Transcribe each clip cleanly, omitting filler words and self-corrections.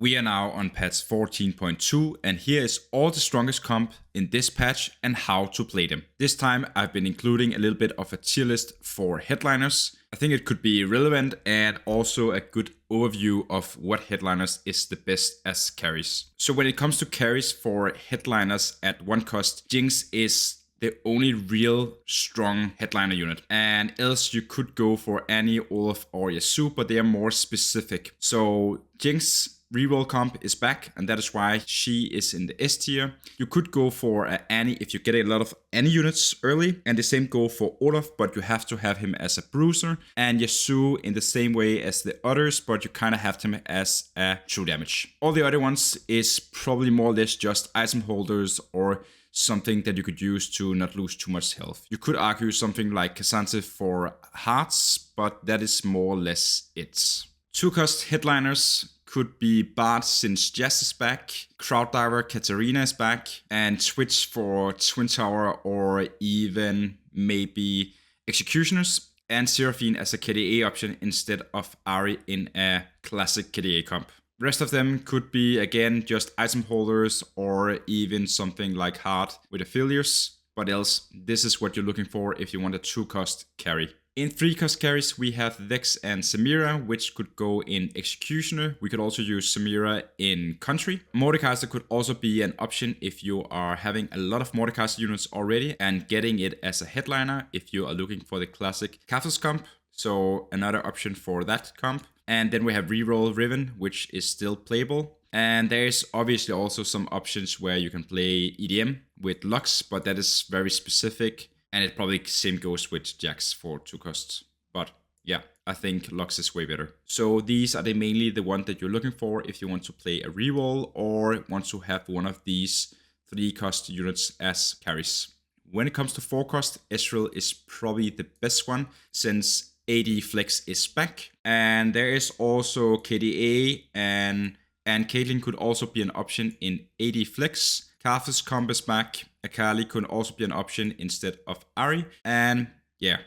We are now on patch 14.2 and here is all the strongest comp in this patch and how to play them. This time I've been including a little bit of a tier list for headliners. I think it could be relevant and also a good overview of what headliners is the best as carries. So when it comes to carries for headliners at 1 cost, Jinx is the only real strong headliner unit, and else you could go for Annie, Olaf or Yasuo, but they are more specific. So Jinx Reroll comp is back, and that is why she is in the S tier. You could go for Annie if you get a lot of Annie units early, and the same go for Olaf, but you have to have him as a bruiser, and Yasuo in the same way as the others, but you kind of have him as a true damage. All the other ones is probably more or less just item holders or something that you could use to not lose too much health. You could argue something like Cassandra for hearts, but that is more or less it. 2 cost headliners could be Bard since Jazz is back, Crowd Diver Katarina is back, and Twitch for Twin Tower or even maybe Executioners, and Seraphine as a KDA option instead of Ahri in a classic KDA comp. Rest of them could be again just item holders or even something like Heart with affiliates, but else this is what you're looking for if you want a 2 cost carry. In 3 cost carries, we have Vex and Samira, which could go in Executioner. We could also use Samira in Country. Mordekaiser could also be an option if you are having a lot of Mordekaiser units already and getting it as a headliner if you are looking for the classic Kathos comp. So another option for that comp. And then we have Reroll Riven, which is still playable. And there's obviously also some options where you can play EDM with Lux, but that is very specific. And it probably same goes with Jax for 2 costs. But yeah, I think Lux is way better. So these are mainly the one that you're looking for if you want to play a reroll or want to have one of these 3 cost units as carries. When it comes to 4 cost, Ezreal is probably the best one since AD Flex is back. And there is also KDA and Caitlyn could also be an option in AD Flex. Kathos comp is back. Akali could also be an option instead of Ahri. And yeah,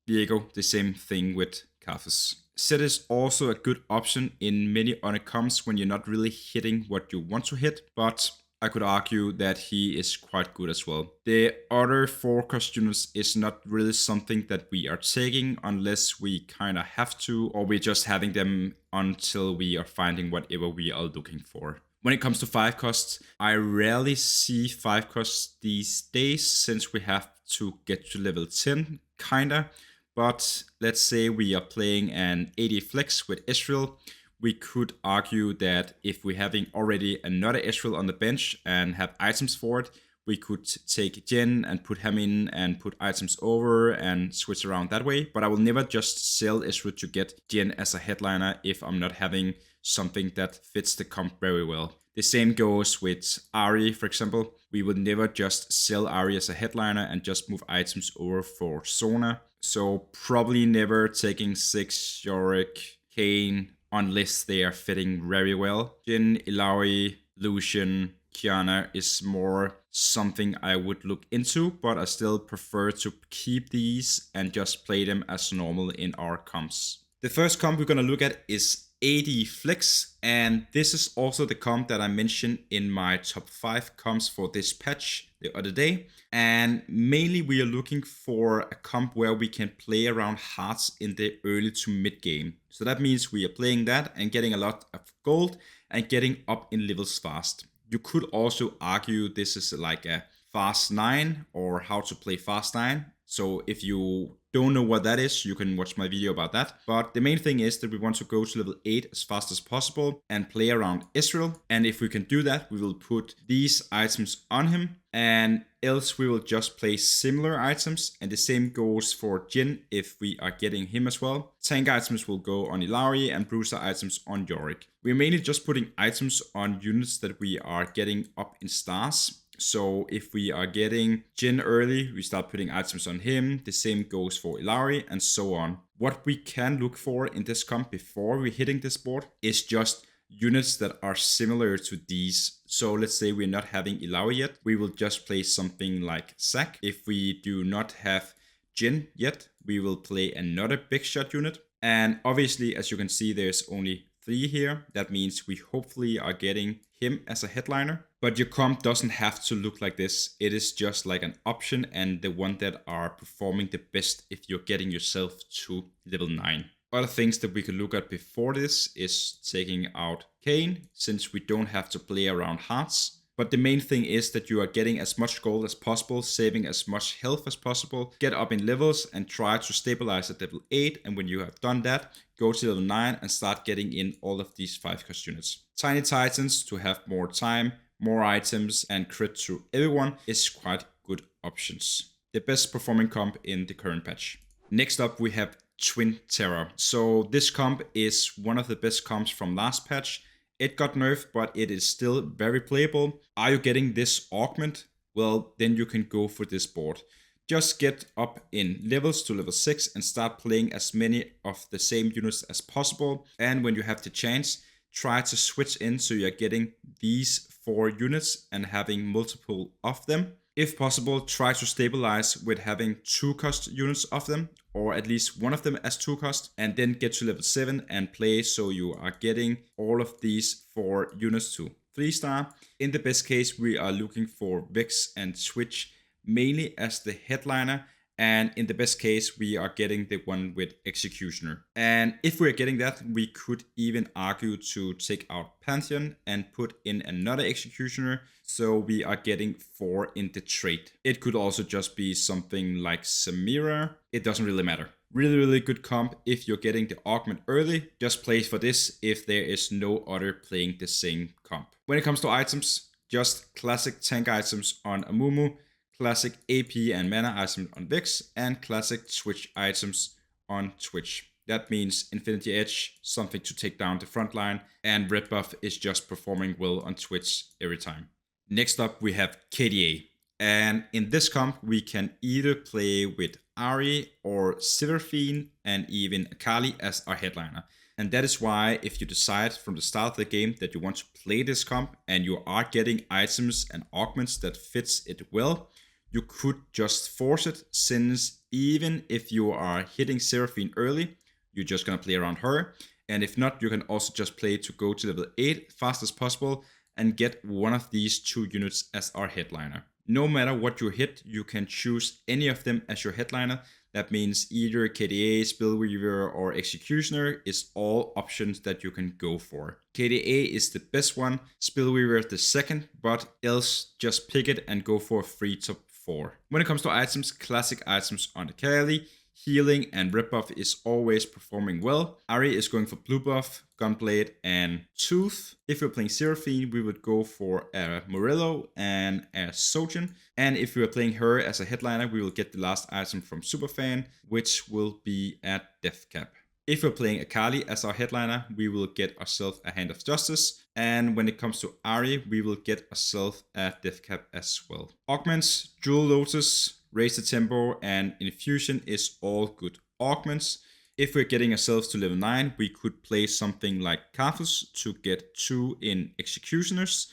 Viego, the same thing with Kathos. Zed is also a good option in many other comps when you're not really hitting what you want to hit, but I could argue that he is quite good as well. The other 4 cost units is not really something that we are taking unless we kind of have to, or we're just having them until we are finding whatever we are looking for. When it comes to 5 costs, I rarely see 5 costs these days since we have to get to level 10, kinda. But let's say we are playing an AD Flex with Ezreal. We could argue that if we're having already another Ezreal on the bench and have items for it, we could take Jhin and put him in and put items over and switch around that way. But I will never just sell Ezreal to get Jhin as a headliner if I'm not having something that fits the comp very well. The same goes with Ahri, for example. We would never just sell Ahri as a headliner and just move items over for Sona. So probably never taking 6 Yorick, Kayn, unless they are fitting very well. Jhin, Illaoi, Lucian, Kiana is more something I would look into, but I still prefer to keep these and just play them as normal in our comps. The first comp we're going to look at is AD Flex, and this is also the comp that I mentioned in my top 5 comps for this patch the other day. And mainly we are looking for a comp where we can play around hearts in the early to mid game. So that means we are playing that and getting a lot of gold and getting up in levels fast. You could also argue this is like a fast 9 or how to play fast 9. So if you don't know what that is, you can watch my video about that. But the main thing is that we want to go to level 8 as fast as possible and play around Ezreal. And if we can do that, we will put these items on him. And else we will just play similar items. And the same goes for Jhin if we are getting him as well. Tank items will go on Illaoi and Bruiser items on Yorick. We're mainly just putting items on units that we are getting up in stars. So if we are getting Jhin early, we start putting items on him. The same goes for Illaoi and so on. What we can look for in this comp before we're hitting this board is just units that are similar to these. So let's say we're not having Illaoi yet. We will just play something like Zac. If we do not have Jhin yet, we will play another big shot unit. And obviously, as you can see, there's only 3 here. That means we hopefully are getting him as a headliner. But your comp doesn't have to look like this. It is just like an option and the one that are performing the best if you're getting yourself to level 9. Other things that we could look at before this is taking out Kayn, since we don't have to play around hearts. But the main thing is that you are getting as much gold as possible, saving as much health as possible, get up in levels and try to stabilize at level 8. And when you have done that, go to level 9 and start getting in all of these 5-cost units. Tiny Titans to have more time, more items and crit to everyone is quite good options. The best performing comp in the current patch. Next up we have Twin Terror. So this comp is one of the best comps from last patch. It got nerfed, but it is still very playable. Are you getting this augment? Well, then you can go for this board. Just get up in levels to level 6 and start playing as many of the same units as possible. And when you have the chance, try to switch in so you're getting these 4 units and having multiple of them. If possible, try to stabilize with having 2-cost units of them, or at least one of them as 2-cost, and then get to level 7 and play so you are getting all of these 4 units to 3-star. In the best case, we are looking for Vex and Switch mainly as the headliner, and in the best case, we are getting the one with Executioner. And if we're getting that, we could even argue to take out Pantheon and put in another Executioner, so we are getting 4 in the trade. It could also just be something like Samira. It doesn't really matter. Really good comp if you're getting the augment early. Just play for this if there is no other playing the same comp. When it comes to items, just classic tank items on Amumu, classic AP and mana items on Vex, and classic Twitch items on Twitch. That means Infinity Edge, something to take down the front line, and Red Buff is just performing well on Twitch every time. Next up we have KDA. And in this comp we can either play with Ahri or Seraphine and even Akali as our headliner. And that is why if you decide from the start of the game that you want to play this comp and you are getting items and augments that fits it well, you could just force it, since even if you are hitting Seraphine early, you're just gonna play around her. And if not, you can also just play to go to level 8 fast as possible and get one of these 2 units as our headliner. No matter what you hit, you can choose any of them as your headliner. That means either KDA, Spellweaver, or Executioner is all options that you can go for. KDA is the best one, Spellweaver the second, but else just pick it and go for a free top 4. When it comes to items, classic items on the Kali, healing and red buff is always performing well. Ahri is going for blue buff, Gunblade and Tooth. If we're playing Seraphine, we would go for a Morello and a Sojourn. And if we are playing her as a headliner, we will get the last item from Superfan, which will be at Death Cap. If we're playing Akali as our headliner, we will get ourselves a Hand of Justice. And when it comes to Ahri, we will get ourselves a Death Cap as well. Augments, Jewel Lotus, Raise the Tempo, and Infusion is all good augments. If we're getting ourselves to level 9, we could play something like Karthus to get 2 in Executioners.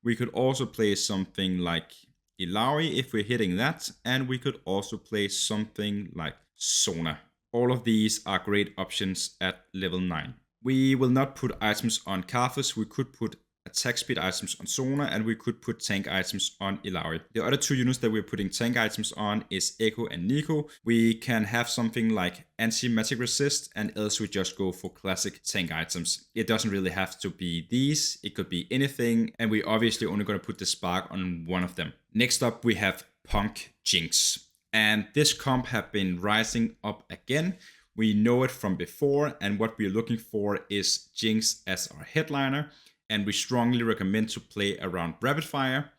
We could also play something like Ilaoi if we're hitting that. And we could also play something like Sona. All of these are great options at level 9. We will not put items on Karthus. We could put attack speed items on Sona, and we could put tank items on Ilaoi. The other 2 units that we're putting tank items on is Echo and Nico. We can have something like anti-magic resist, and else we just go for classic tank items. It doesn't really have to be these, it could be anything, and we're obviously only going to put the spark on one of them. Next up we have Punk Jinx. And this comp have been rising up again. We know it from before, and what we're looking for is Jinx as our headliner. And we strongly recommend to play around Rapid Fire.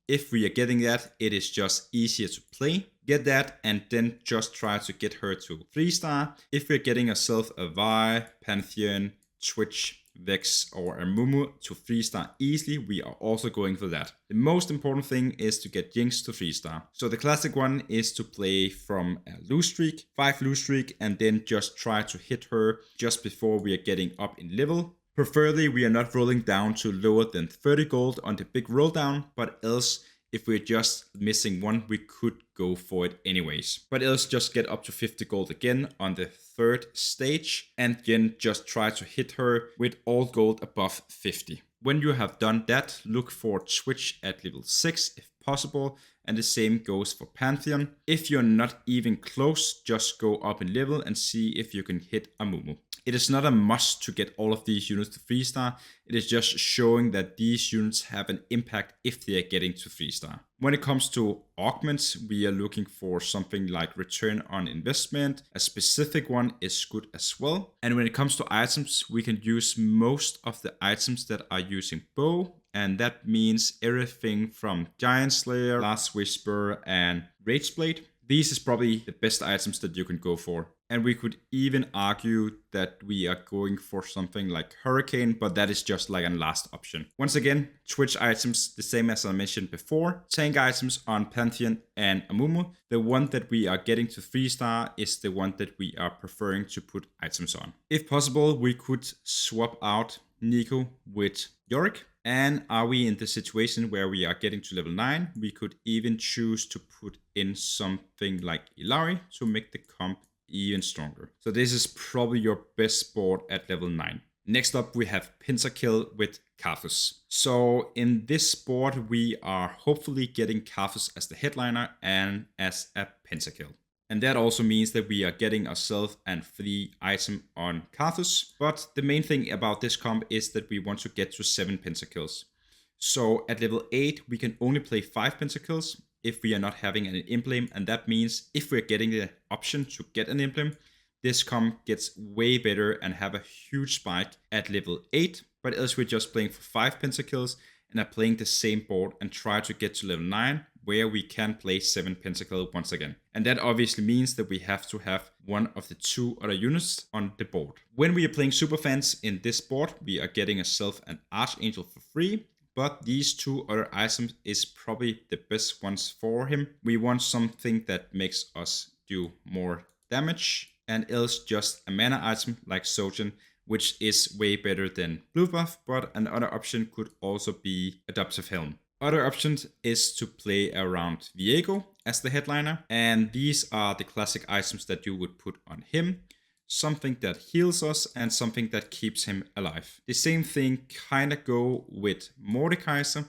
If we are getting that, it is just easier to play. Get that and then just try to get her to 3-star. If we're getting ourselves a Vi, Pantheon, Twitch, Vex or a Mumu to 3-star easily, we are also going for that. The most important thing is to get Jinx to 3-star. So the classic one is to play from a lose streak, 5 lose streak, and then just try to hit her just before we are getting up in level. Preferably we are not rolling down to lower than 30 gold on the big roll down, but else if we're just missing one, we could go for it anyways. But else just get up to 50 gold again on the third stage, and then just try to hit her with all gold above 50. When you have done that, look for Twitch at level 6 if possible, and the same goes for Pantheon. If you're not even close, just go up in level and see if you can hit Amumu. It is not a must to get all of these units to 3-star, it is just showing that these units have an impact if they are getting to 3-star. When it comes to augments, we are looking for something like return on investment. A specific one is good as well. And when it comes to items, we can use most of the items that are using bow, and that means everything from Giant Slayer, Last Whisper, and Rageblade. These is probably the best items that you can go for. And we could even argue that we are going for something like Hurricane, but that is just like a last option. Once again, Twitch items, the same as I mentioned before. Tank items on Pantheon and Amumu. The one that we are getting to 3-star is the one that we are preferring to put items on. If possible, we could swap out Nico with Yorick. And are we in the situation where we are getting to level 9, we could even choose to put in something like Illari to make the comp even stronger. So this is probably your best board at level 9. Next up, we have Pentakill with Karthus. So in this board, we are hopefully getting Karthus as the headliner and as a Pentakill. And that also means that we are getting ourselves a free item on Karthus. But the main thing about this comp is that we want to get to 7 Pentakills. So at level 8, we can only play 5 Pentakills if we are not having an emblem, and that means if we're getting the option to get an emblem, this comp gets way better and have a huge spike at level 8, but else we're just playing for 5 Pentakills and are playing the same board and try to get to level 9, where we can play 7 Pentakill once again. And that obviously means that we have to have one of the 2 other units on the board. When we are playing Superfans in this board, we are getting ourselves an Archangel for free, but these 2 other items is probably the best ones for him. We want something that makes us do more damage, and else just a mana item like Sojourn, which is way better than blue buff, but another option could also be Adoptive Helm. Other options is to play around Viego as the headliner, and these are the classic items that you would put on him. Something that heals us and something that keeps him alive. The same thing kinda go with Mordekaiser,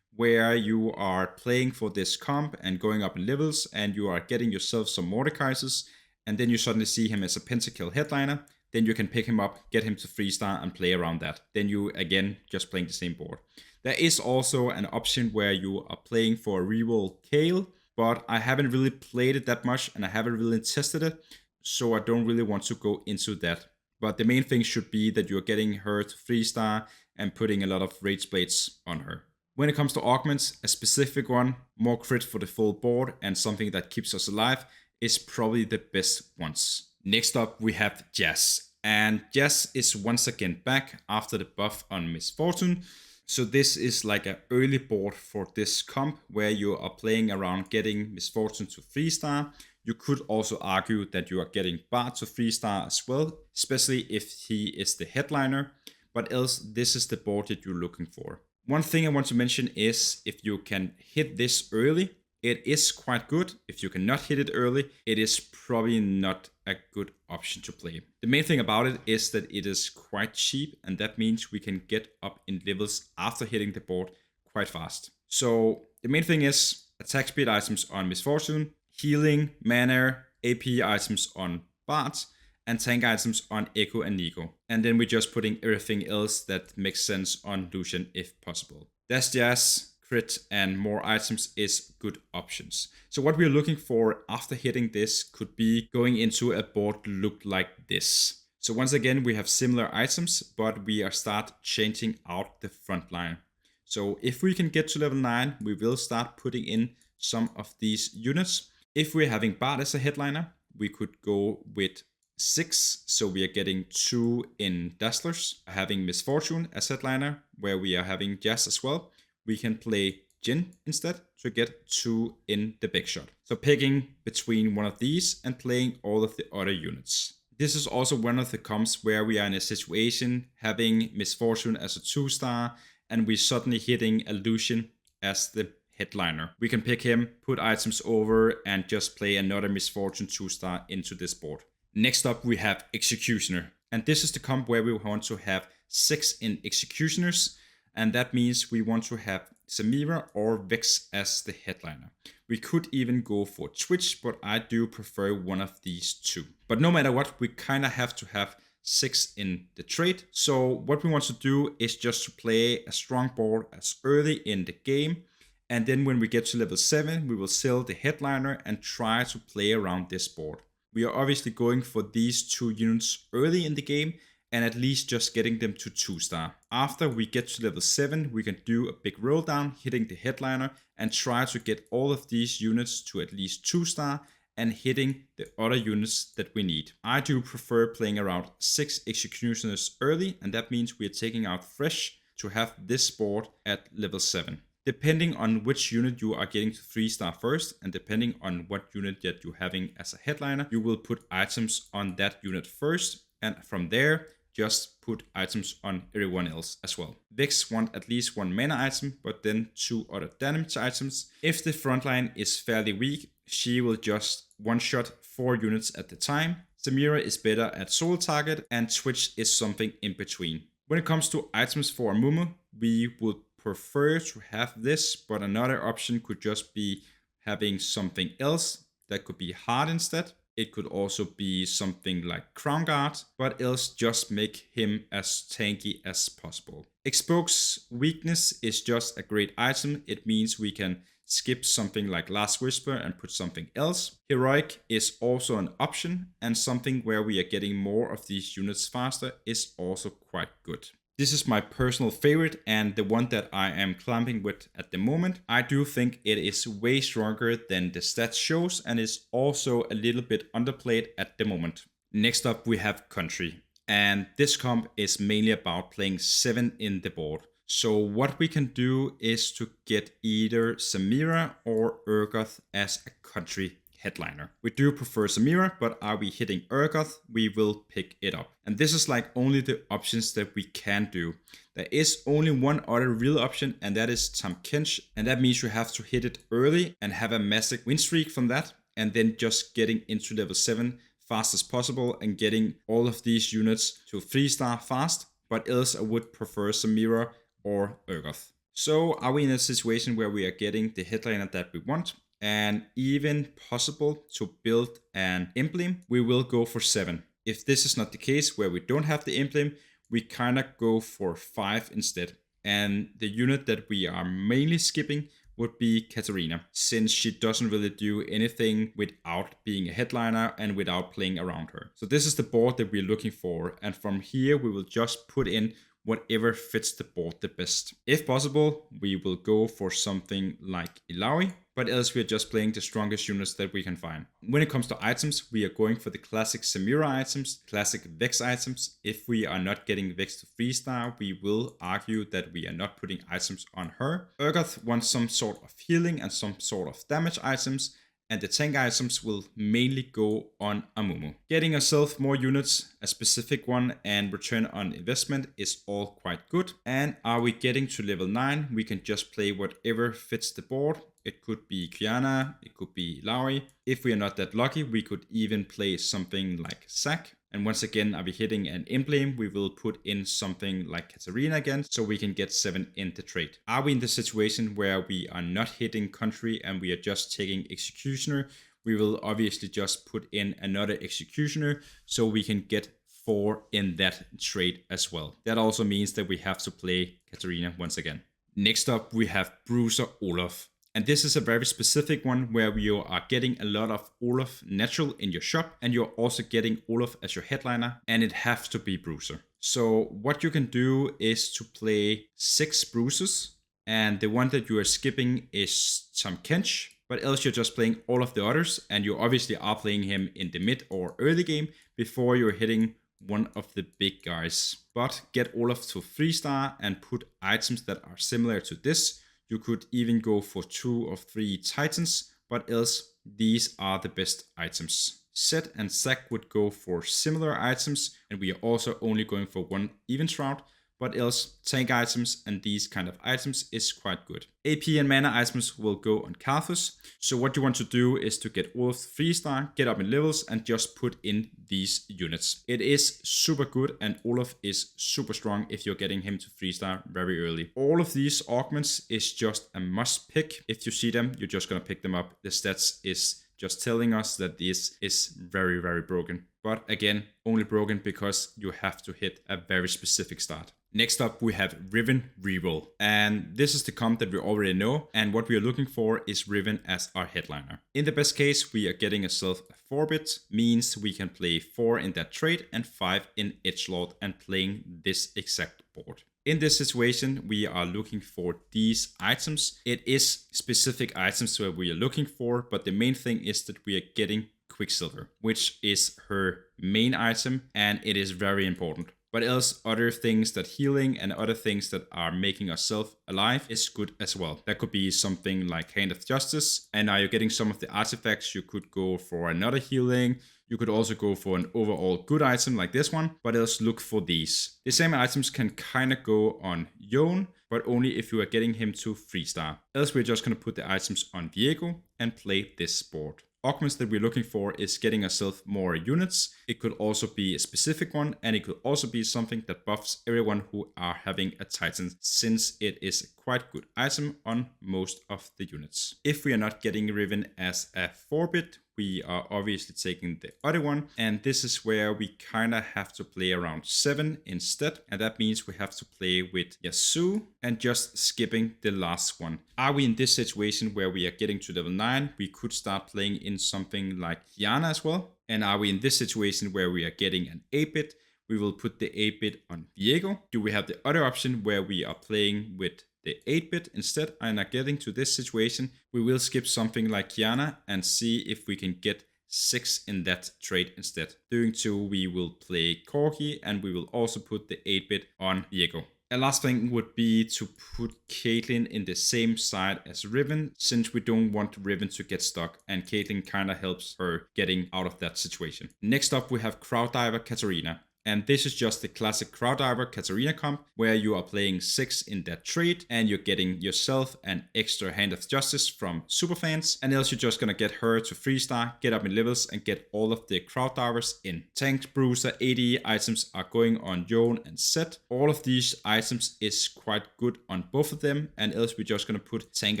where you are playing for this comp and going up in levels, and you are getting yourself some Mordekaisers, and then you suddenly see him as a Pentakill headliner. Then you can pick him up, get him to 3-star and play around that. Then you again just playing the same board. There is also an option where you are playing for a reroll Kale, but I haven't really played it that much and I haven't really tested it, so I don't really want to go into that. But the main thing should be that you're getting her to 3-star and putting a lot of Rage Blades on her. When it comes to augments, a specific one, more crit for the full board and something that keeps us alive is probably the best ones. Next up, we have Jazz. And Jazz is once again back after the buff on Misfortune. So this is like an early board for this comp where you are playing around getting Misfortune to 3-star. You could also argue that you are getting Bard to 3-star as well, especially if he is the headliner. But else, this is the board that you're looking for. One thing I want to mention is if you can hit this early, it is quite good. If you cannot hit it early, it is probably not a good option to play. The main thing about it is that it is quite cheap, and that means we can get up in levels after hitting the board quite fast. So the main thing is attack speed items on Misfortune, healing, mana, AP items on Bards, and tank items on Echo and Nico. And then we're just putting everything else that makes sense on Lucian if possible. That's Jazz. Crit and more items is good options. So what we're looking for after hitting this could be going into a board look like this. So once again, we have similar items, but we are start changing out the front line. So if we can get to level 9, we will start putting in some of these units. If we're having Bard as a headliner, we could go with 6. So we are getting 2 in Dazzlers, having Misfortune as headliner, where we are having Jazz as well. We can play Jin instead to get 2 in the big shot. So picking between one of these and playing all of the other units. This is also one of the comps where we are in a situation having Misfortune as a 2-star and we suddenly hitting a Lucian as the headliner. We can pick him, put items over, and just play another Misfortune 2-star into this board. Next up, we have Executioner. And this is the comp where we want to have 6 in Executioners. And that means we want to have Samira or Vex as the headliner. We could even go for Twitch, but I do prefer one of these two. But no matter what, we kind of have to have 6 in the trade. So what we want to do is just to play a strong board as early in the game. And then when we get to level 7, we will sell the headliner and try to play around this board. We are obviously going for these 2 units early in the game and at least just getting them to 2-star. After we get to level 7, we can do a big roll down, hitting the headliner and try to get all of these units to at least 2-star and hitting the other units that we need. I do prefer playing around 6 Executioners early, and that means we are taking out Fresh to have this board at level 7. Depending on which unit you are getting to 3-star first, and depending on what unit that you're having as a headliner, you will put items on that unit first, and from there, just put items on everyone else as well. Vex want at least 1 mana item, but then 2 other damage items. If the frontline is fairly weak, she will just one-shot 4 units at the time. Samira is better at solo target, and Twitch is something in between. When it comes to items for Mumu, we would prefer to have this, but another option could just be having something else that could be hard instead. It could also be something like Crown Guard, but else just make him as tanky as possible. Expoke's weakness is just a great item. It means we can skip something like Last Whisper and put something else. Heroic is also an option, and something where we are getting more of these units faster is also quite good. This is my personal favorite and the one that I am clamping with at the moment. I do think it is way stronger than the stats shows and is also a little bit underplayed at the moment. Next up we have Country, and this comp is mainly about playing 7 in the board. So what we can do is to get either Samira or Urgoth as a Country headliner. We do prefer Samira, but are we hitting Urgoth, we will pick it up. And this is like only the options that we can do. There is only one other real option, and that is Tahm Kench, and that means you have to hit it early and have a massive win streak from that, and then just getting into level 7 fast as possible and getting all of these units to 3-star fast, but else I would prefer Samira or Urgoth. So are we in a situation where we are getting the headliner that we want, and even possible to build an emblem? We will go for 7. If this is not the case where we don't have the emblem, we kind of go for 5 instead. And the unit that we are mainly skipping would be Katarina, since she doesn't really do anything without being a headliner and without playing around her. So this is the board that we're looking for, and from here we will just put in whatever fits the board the best. If possible, we will go for something like Ilaoi, but else we are just playing the strongest units that we can find. When it comes to items, we are going for the classic Samira items, classic Vex items. If we are not getting Vex to 3-star, we will argue that we are not putting items on her. Urgoth wants some sort of healing and some sort of damage items, and the tank items will mainly go on Amumu. Getting ourselves more units, a specific one, and return on investment is all quite good. And are we getting to level 9, we can just play whatever fits the board. It could be Kiana, it could be Ilaoi. If we are not that lucky, we could even play something like Zac. And once again, are we hitting an emblem, we will put in something like Katarina again, so we can get 7 in the trade. Are we in the situation where we are not hitting Country and we are just taking Executioner, we will obviously just put in another Executioner so we can get 4 in that trade as well. That also means that we have to play Katarina once again. Next up, we have Bruiser Olaf. And this is a very specific one where you are getting a lot of Olaf natural in your shop, and you're also getting Olaf as your headliner, and it has to be Bruiser. So what you can do is to play 6 Bruisers, and the one that you are skipping is Tahm Kench, but else you're just playing all of the others, and you obviously are playing him in the mid or early game before you're hitting one of the big guys. But get Olaf to 3-star and put items that are similar to this. You could even go for 2 or 3 Titans, but else these are the best items. Zed and Zac would go for similar items, and we are also only going for 1 Even Shroud, but else tank items and these kind of items is quite good. AP and mana items will go on Karthus. So what you want to do is to get Olaf 3-star, get up in levels, and just put in these units. It is super good, and Olaf is super strong if you're getting him to 3-star very early. All of these augments is just a must pick. If you see them, you're just gonna pick them up. The stats is just telling us that this is very, very broken. But again, only broken because you have to hit a very specific start. Next up, we have Riven Reroll. And this is the comp that we already know. And what we are looking for is Riven as our headliner. In the best case, we are getting ourselves a 4-bit, means we can play 4 in that trade and 5 in Edgelord and playing this exact board. In this situation, we are looking for these items. It is specific items where we are looking for, but the main thing is that we are getting Quicksilver, which is her main item, and it is very important. But else, other things that healing and other things that are making ourselves alive is good as well. That could be something like Hand of Justice, and now you're getting some of the artifacts, you could go for another healing. You could also go for an overall good item like this one, but else look for these. The same items can kind of go on Yone, but only if you are getting him to 3-star. Else we're just going to put the items on Viego and play this board. Augments that we're looking for is getting ourselves more units. It could also be a specific one, and it could also be something that buffs everyone who are having a Titan, since it is a quite good item on most of the units. If we are not getting Riven as a 4-bit, we are obviously taking the other one, and this is where we kind of have to play around 7 instead, and that means we have to play with Yasuo and just skipping the last one. Are we in this situation where we are getting to level 9? We could start playing in something like Yana as well. And are we in this situation where we are getting an 8-bit? We will put the 8-bit on Viego. Do we have the other option where we are playing with the 8-bit instead and are getting to this situation? We will skip something like Kiana and see if we can get 6 in that trade instead. Doing 2, we will play Corki, and we will also put the 8-bit on Viego. A last thing would be to put Caitlyn in the same side as Riven, since we don't want Riven to get stuck, and Caitlyn kind of helps her getting out of that situation. Next up, we have Crowd Diver Katarina. And this is just the classic Crowd Diver Katarina comp, where you are playing 6 in that trade, and you're getting yourself an extra Hand of Justice from superfans, and else you're just gonna get her to 3-star, get up in levels, and get all of the Crowd Divers in. Tank, Bruiser, AD items are going on Yone and Set. All of these items is quite good on both of them, and else we're just gonna put tank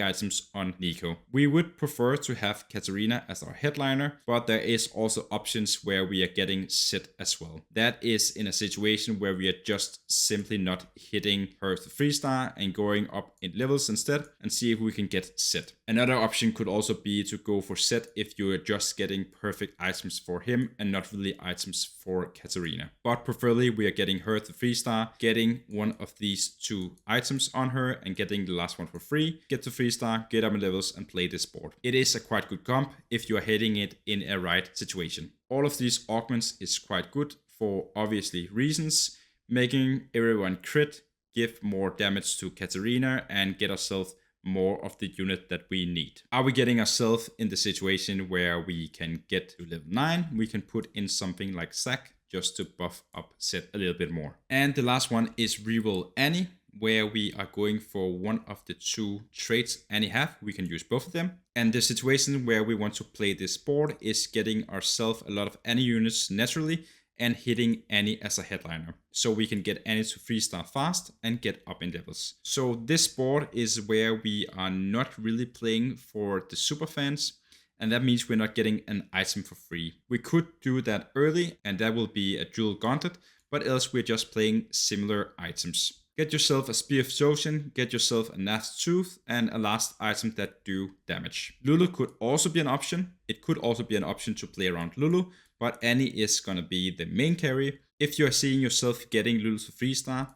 items on Nico. We would prefer to have Katarina as our headliner, but there is also options where we are getting Set as well. That is in a situation where we are just simply not hitting her to 3-star and going up in levels instead, and see if we can get Set. Another option could also be to go for Set if you are just getting perfect items for him and not really items for Katarina. But preferably we are getting her to 3-star, getting one of these 2 items on her and getting the last one for free, get to 3-star, get up in levels, and play this board. It is a quite good comp if you are hitting it in a right situation. All of these augments is quite good for obviously reasons, making everyone crit, give more damage to Katarina, and get ourselves more of the unit that we need. Are we getting ourselves in the situation where we can get to level 9? We can put in something like Zac just to buff up Set a little bit more. And the last one is Reroll Annie, where we are going for one of the 2 traits Annie have. We can use both of them. And the situation where we want to play this board is getting ourselves a lot of Annie units naturally, and hitting Annie as a headliner, so we can get Annie to 3-star fast and get up in levels. So this board is where we are not really playing for the super fans, and that means we're not getting an item for free. We could do that early, and that will be a dual gauntlet, but else we're just playing similar items. Get yourself a Spear of Ocean, get yourself a Gnashed Tooth, and a last item that do damage. Lulu could also be an option. It could also be an option to play around Lulu, but Annie is gonna be the main carry. If you are seeing yourself getting Lulu to 3-star,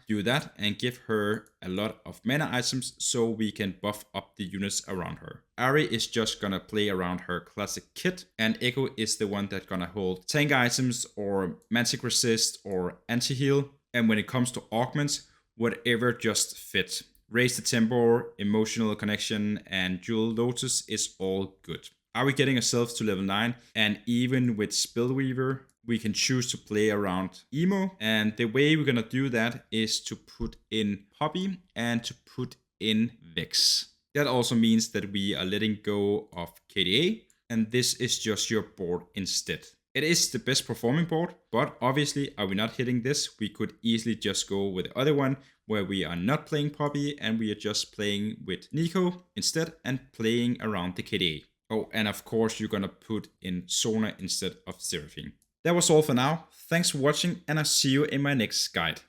do that and give her a lot of mana items so we can buff up the units around her. Ari is just gonna play around her classic kit, and Echo is the one that's gonna hold tank items or magic resist or anti-heal. And when it comes to augments, whatever just fits. Raise the tempo, emotional connection, and dual lotus is all good. Are we getting ourselves to level 9? And even with Spellweaver, we can choose to play around Emo. And the way we're gonna do that is to put in Poppy and to put in Vex. That also means that we are letting go of KDA, and this is just your board instead. It is the best performing board, but obviously are we not hitting this, we could easily just go with the other one where we are not playing Poppy and we are just playing with Nico instead and playing around the KDA. Oh, and of course you're gonna put in Sona instead of Seraphine. That was all for now. Thanks for watching and I'll see you in my next guide.